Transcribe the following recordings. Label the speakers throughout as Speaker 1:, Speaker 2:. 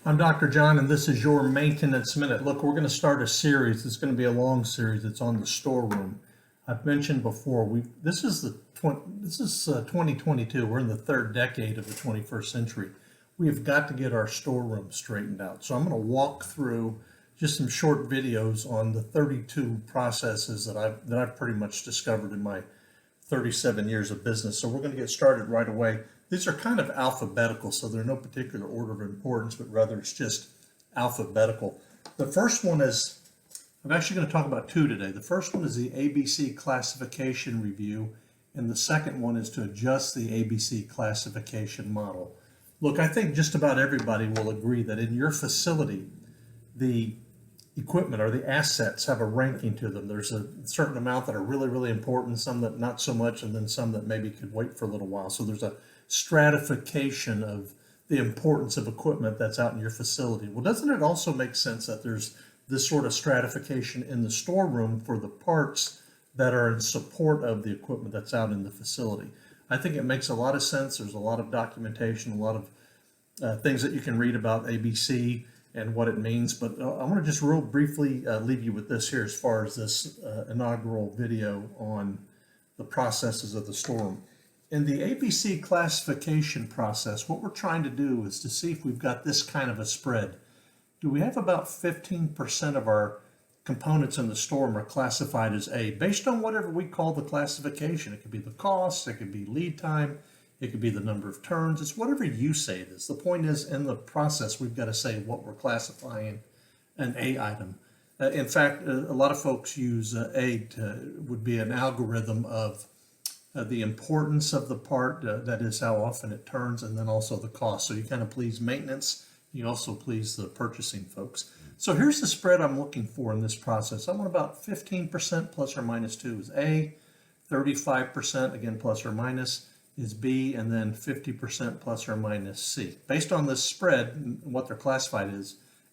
Speaker 1: I'm Dr. John, and this is your Maintenance Minute. Look, we're going to start a series. It's going to be a long series. It's on the storeroom. I've mentioned before. This is 2022. We're in the third decade of the 21st century. We have got to get our storeroom straightened out. So I'm going to walk through just some short videos on the 32 processes that I've pretty much discovered in my 37 years of business. So we're going to get started right away. These are kind of alphabetical, so they're no particular order of importance, but rather it's just alphabetical. The first one is, I'm actually going to talk about two today. The first one is the ABC classification review, and the second one is to adjust the ABC classification model. Look, I think just about everybody will agree that in your facility, the equipment or the assets have a ranking to them. There's a certain amount that are really, really important, some that not so much, and then some that maybe could wait for a little while. So there's a stratification of the importance of equipment that's out in your facility. Well, doesn't it also make sense that there's this sort of stratification in the storeroom for the parts that are in support of the equipment that's out in the facility? I think it makes a lot of sense. There's a lot of documentation, a lot of things that you can read about ABC and what it means, but I want to just real briefly leave you with this here as far as this inaugural video on the processes of the storeroom. In the ABC classification process, what we're trying to do is to see if we've got this kind of a spread. Do we have about 15% of our components in the storeroom are classified as A, based on whatever we call the classification? It could be the cost, it could be lead time, it could be the number of turns. It's whatever you say it is. The point is, in the process, we've got to say what we're classifying an A item. In fact, a lot of folks use would be an algorithm of the importance of the part, that is how often it turns, and then also the cost. So you kind of please maintenance, you also please the purchasing folks. So here's the spread I'm looking for in this process. I want about 15% plus or minus 2 is A, 35% again plus or minus is B, and then 50% plus or minus C. Based on this spread and what they're classified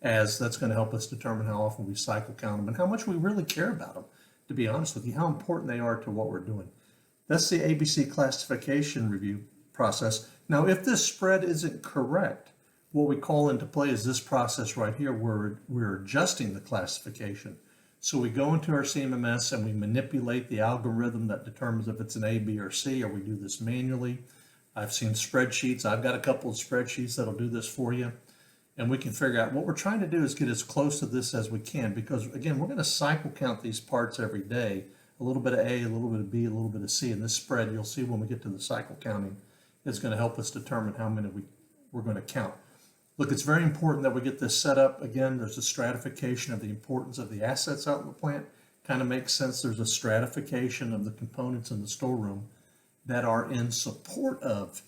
Speaker 1: as, that's going to help us determine how often we cycle count them and how much we really care about them, to be honest with you, how important they are to what we're doing. That's the ABC classification review process. Now, if this spread isn't correct, what we call into play is this process right here where we're adjusting the classification. So we go into our CMMS and we manipulate the algorithm that determines if it's an A, B, or C, or we do this manually. I've seen spreadsheets. I've got a couple of spreadsheets that'll do this for you. And we can figure out what we're trying to do is get as close to this as we can, because again, we're going to cycle count these parts every day. A little bit of A, a little bit of B, a little bit of C. And this spread, you'll see when we get to the cycle counting, is going to help us determine how many we're going to count. Look, it's very important that we get this set up. Again, there's a stratification of the importance of the assets out in the plant. Kind of makes sense. There's a stratification of the components in the storeroom that are in support of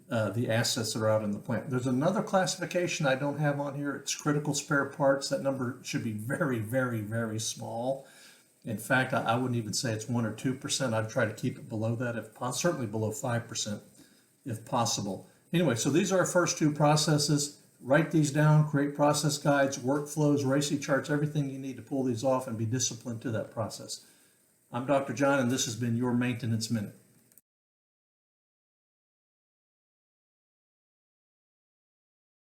Speaker 1: the assets that are out in the plant. There's another classification I don't have on here. It's critical spare parts. That number should be very, very, very small. In fact, I wouldn't even say it's 1 or 2%. I'd try to keep it below that, if possible, certainly below 5% if possible. Anyway, so these are our first two processes. Write these down, create process guides, workflows, RACI charts, everything you need to pull these off and be disciplined to that process. I'm Dr. John, and this has been your Maintenance Minute.